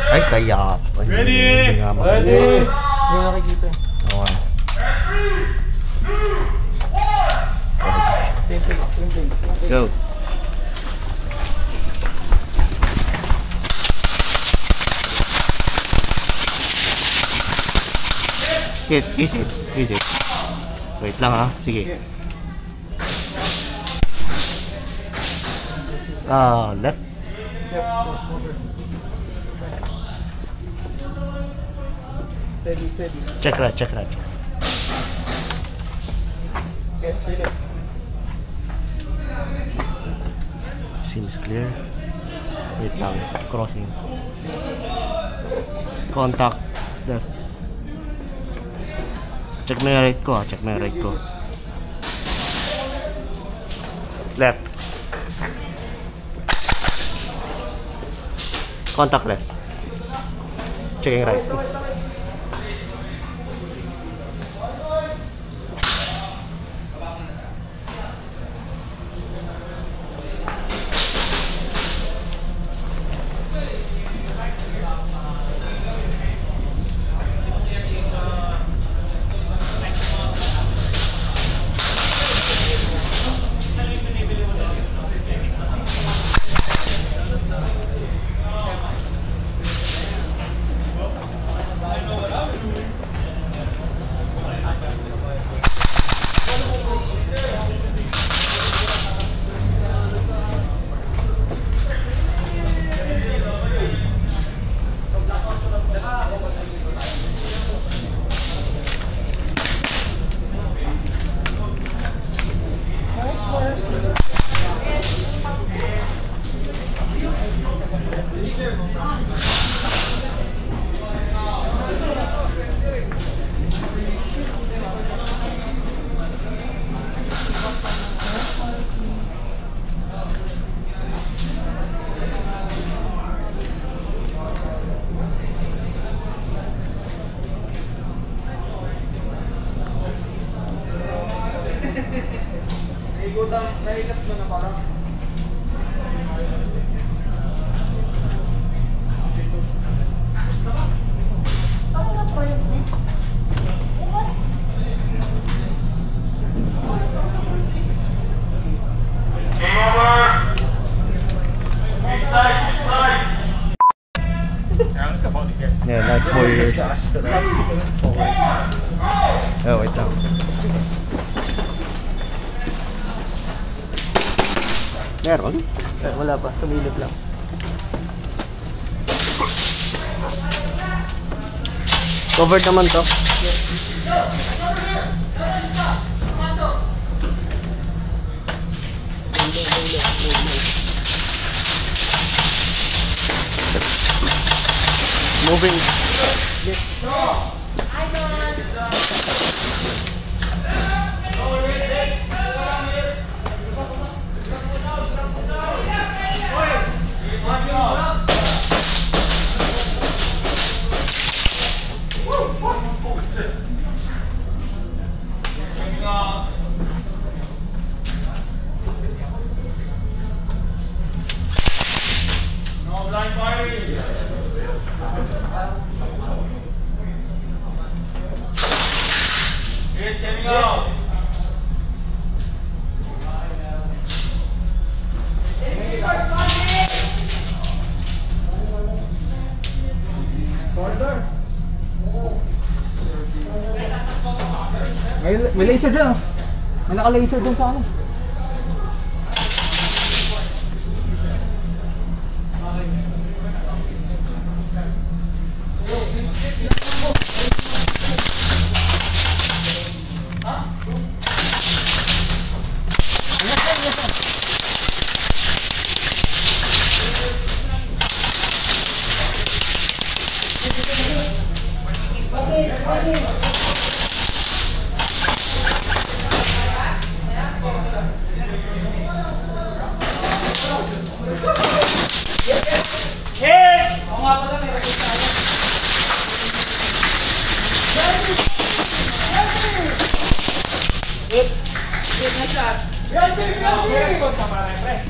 Ay, kaya. Ready? Ready? Hindi nakikita eh. Oo nga. Go. Hit, easy, easy. Wait lang ha, sige. Left. Steady, steady. Check right, check right. Seems clear. Wait lang, crossing. Contact, left. Check mo yung right ko, check mo yung right ko. Left. Contact left. Check yung right. Naikat mo na parang. Tama na pa yun. Yeah, like 4 years. Oh, wait lang. Meron? Wala pa, tumilip lang. Covered naman to. Moving. No blind firing. Hit coming out. May laser dyan. May naka-laser dun sa ano.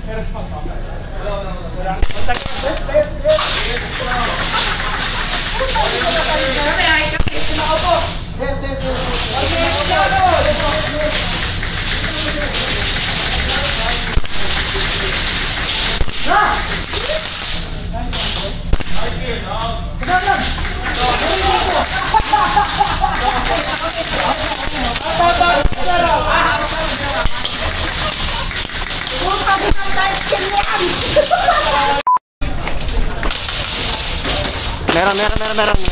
Respond.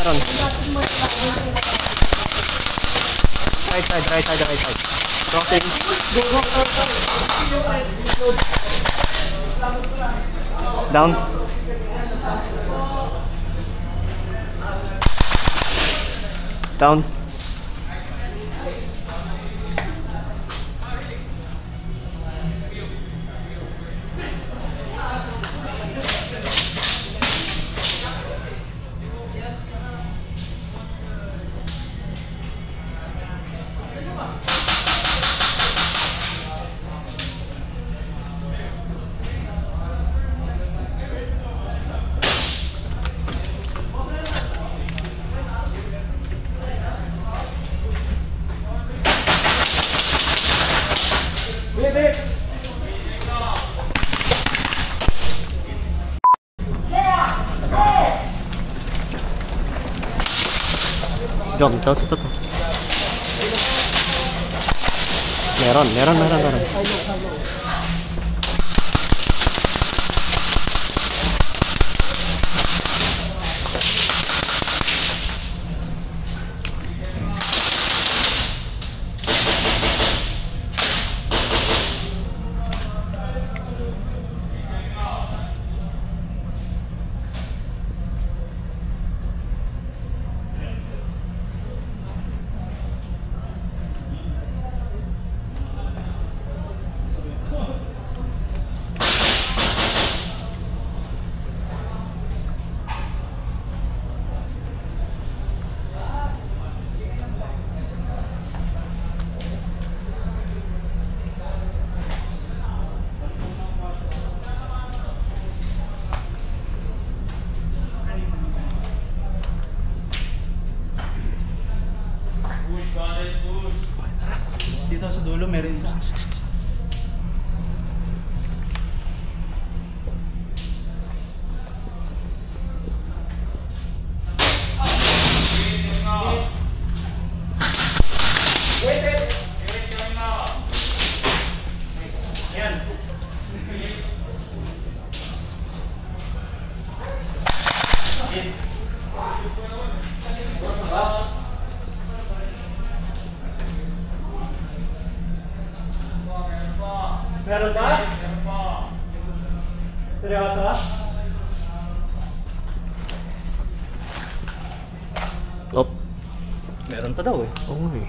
Meron. Right side. Crossing. Down. Down. Jom, to. Meron. Dito sa dulo meron isa. Meron ba? Seryoso? Op. Meron pa daw eh. Oo eh.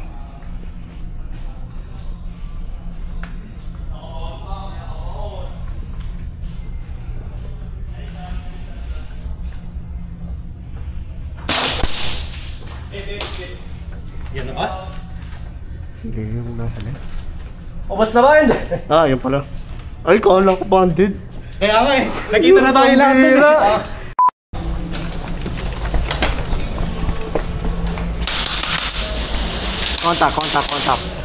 Yan na ba? Sige, yung nasa na. Ubas na ba yun? Ah, yun pala. Ay, kala ko banded. Kaya nga eh. Nakita na tayo lahat dun Bira. eh. Contact.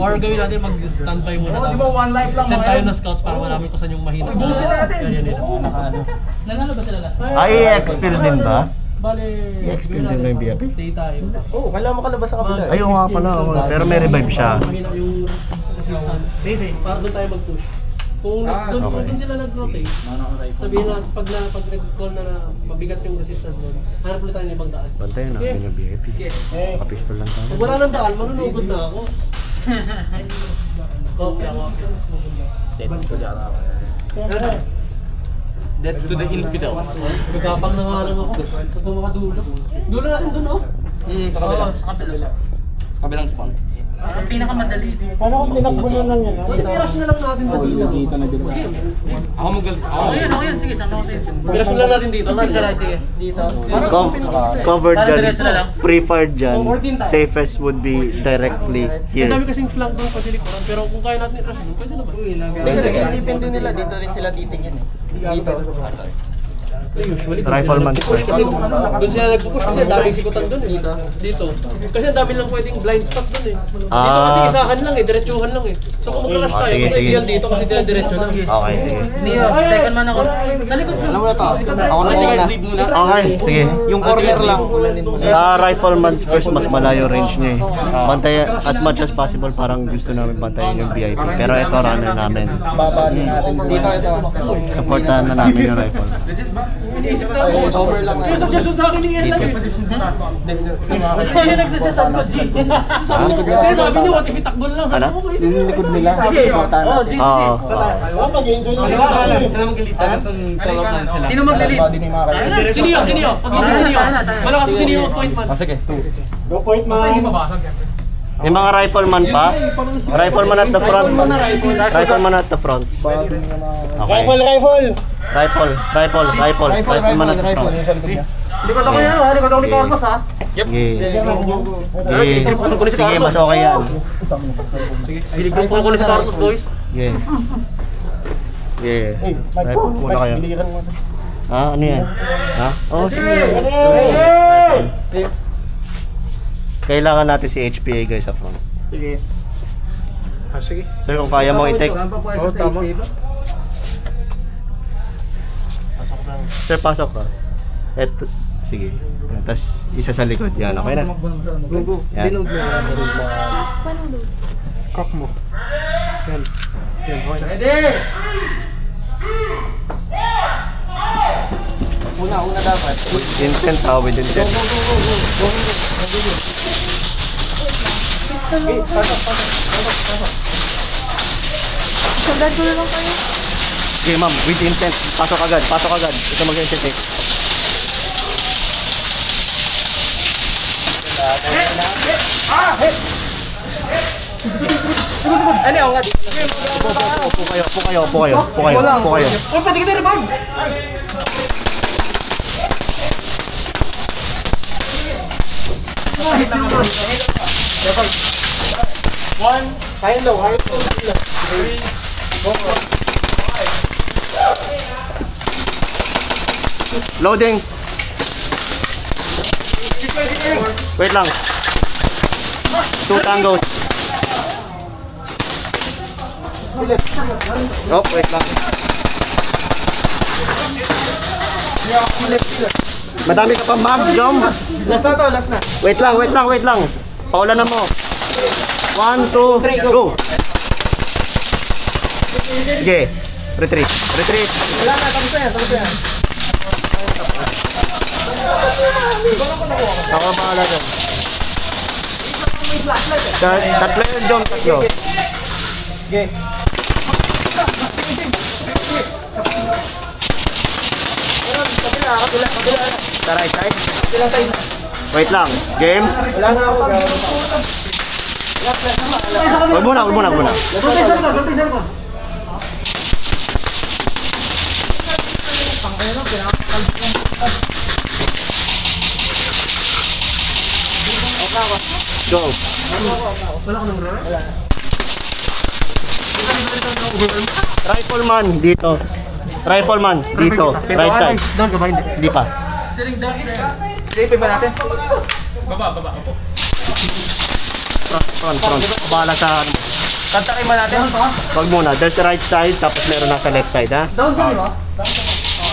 Or gawin natin mag-standby muna. Di ba one life lang Send mga tayo yan? na scouts para malaman kung saan yung mahina. Ubusin natin. Ganyan nila. Nanalo ba sila last? expel din ba? Bale, I-expel din ba yung BFP? stay tayo. Oo, kailangan makalabas sa kabila. Ayun nga pala, pero may revive siya. Mahina yung resistance. Para doon tayo mag-push. Kung doon sila nag-rotate, sabihin na pag nag-call na mabigat yung resistance doon, hanap ulit tayo ng ibang daan. Bantayan natin yung BFP. Kapistol lang tayo. Pag wala ng daan, manunugod na ako. Kopya. Death to the infidels. Magkapang na nga lang ako. Pag mga dulo. Dulo natin doon, oh. Sa kabila. Sa kabila. Kabilang spawn. Ang pinakamadali. Paano kung tinakbo nyo lang yan? I-rush na lang natin ba dito? Ako magalit. Ako yan. Sige, sama ko sa'yo. I-rush na lang natin dito. Dito. Covered dyan, Diretso na lang. pre-fired dyan, safest would be directly Ang here. dami kasing flank doon pasilikuran, pero kung kaya natin i-rush doon, pwede naman. Kasi isipin din nila, dito rin sila titingin eh. Dito. Usually, Rifleman push kasi doon sila nagpupush kasi ang daming sikutan doon eh. Dito. Kasi ang dami lang pwedeng blind spot doon eh. Dito kasi isahan lang eh, diretsuhan lang eh. So kung mag-rush tayo, sige, mas sige. ideal dito kasi sila diretso lang. Okay, sige. Neo, second man ako. Sa likod ka. Alam mo na to, ako na muna. Okay, sige. Yung corner lang. Rifleman first, mas malayo range niya eh. Bantay as much as possible, parang gusto namin bantayan yung VIP. Pero ito, runner namin. Babali natin. Dito ito. Supportahan na namin yung rifle. Over lang na. Yung suggestion sa akin ni Ian lang eh. Ikaw yung nagsuggest ako, G. Kaya sabi niyo, what if itakbo na lang? Sabi Ano? ko, okay. Yung likod nila. Sige. Oh, G. Oo. Mag-enjoy lang. Sila mag-elite. Tapos ang follow-up na sila. Sino mag-lead? Siniyo. Pag dito siniyo. Malakas si siniyo point man. Sige. Go point man. May mga rifleman pa? Rifleman at the front. Rifleman at the front. Okay. Rifle! Rifleman at the front. Likod ako yan ha, likod ako ni Carlos ha. Sige. Sige, mas okay yan. Hilig ko ni si Carlos boys. Sige. Sige. Rifle muna kayo. Ha? Ano yan? Ha? Oo, sige. Rifle. Kailangan natin si HPA guys sa front. Sige. Sige. Sir, kung kaya mo i-take. Oo, tama. Sir, pasok ka. Eto, sige. Tapos isa sa likod. Yan, okay na. Yan. Cock mo. Yan. Yan, okay na. Ready! Una dapat. With intent, with intent. Sagad ko na lang kayo. Okay, ma'am, with intent. Pasok agad. Ito mag-intent eh. Ano ako nga dito? Upo kayo. Oh, pwede kita revive! One. Kain daw, kain daw. Loading. Wait lang. 2 tangos. Oh, wait lang. Madami ka pa mag, Jom. Last na. Wait lang. Paulan na mo. 1, 2, 3, go. Sige. Retreat. Wala na, tapos na yan. Ako ang pangalan doon. Tatlo yun, Jom. Tatlo. Okay. Sa right side. Wait lang. Game. Wala na ako. Huwag muna. Go. Rifleman dito. Right side. Down ka ba? Hindi. Hindi pa. Save ba natin? Baba. Opo. Front. Bahala sa ano. Kantakin ba natin? Wag muna, there's the right side, tapos meron nasa left side, ha? Down ka, di ba?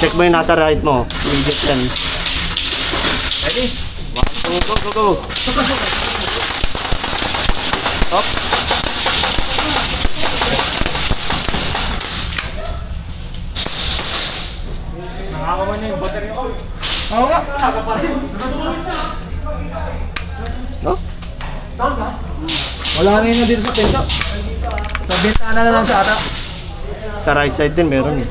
Check mo yung nasa right mo. Immediate yan. Ready? Go. Up. Nakakaman niya yung battery ko. Oo nga. Saka pa rin. No? Down ka? Wala na yun dito sa pinto. Sa bintana na lang sa ata. Sa right side din meron eh.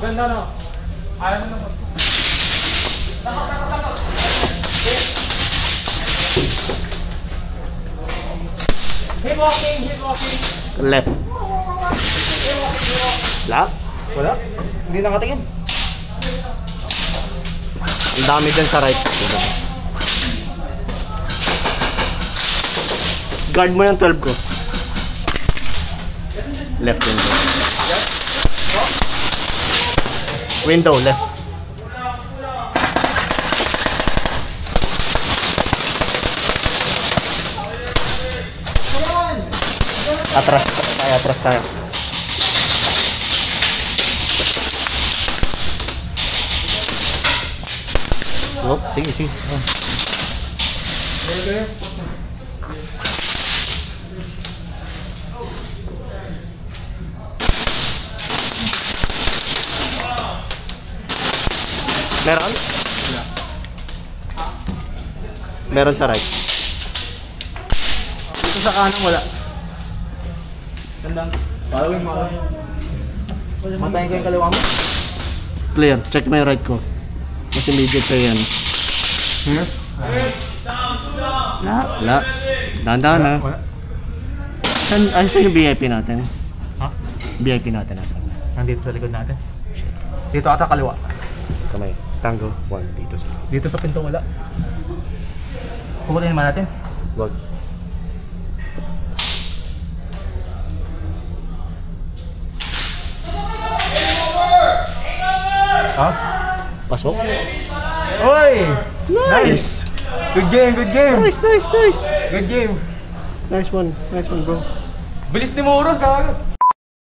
Ganda no. Ayaw mo naman. Hip walking. Left. La? Wala? Hindi nakatingin. Ang dami din sa right. Guard mo yung 12 ko. Left window. Window, left. Atras tayo. Oh, sige. Oh. Meron? Meron sa right. Dito sa kanan wala. Gandang. Following mo ako. Matayin ko yung kaliwa mo. Clear. Check mo yung right ko. Mas immediate sa'yo yan. Wala. Dahan-dahan na. Saan yung VIP natin? Ha? VIP natin nasa? Nandito sa likod natin. Dito ata kaliwa. Kamay. Tango. 1 dito sa. Dito sa pinto wala. Pukutin naman natin. Wag. Ha? Pasok. Oy! Nice! Good game! Nice. Good game! Nice one bro. Bilis ni Moros, kaka.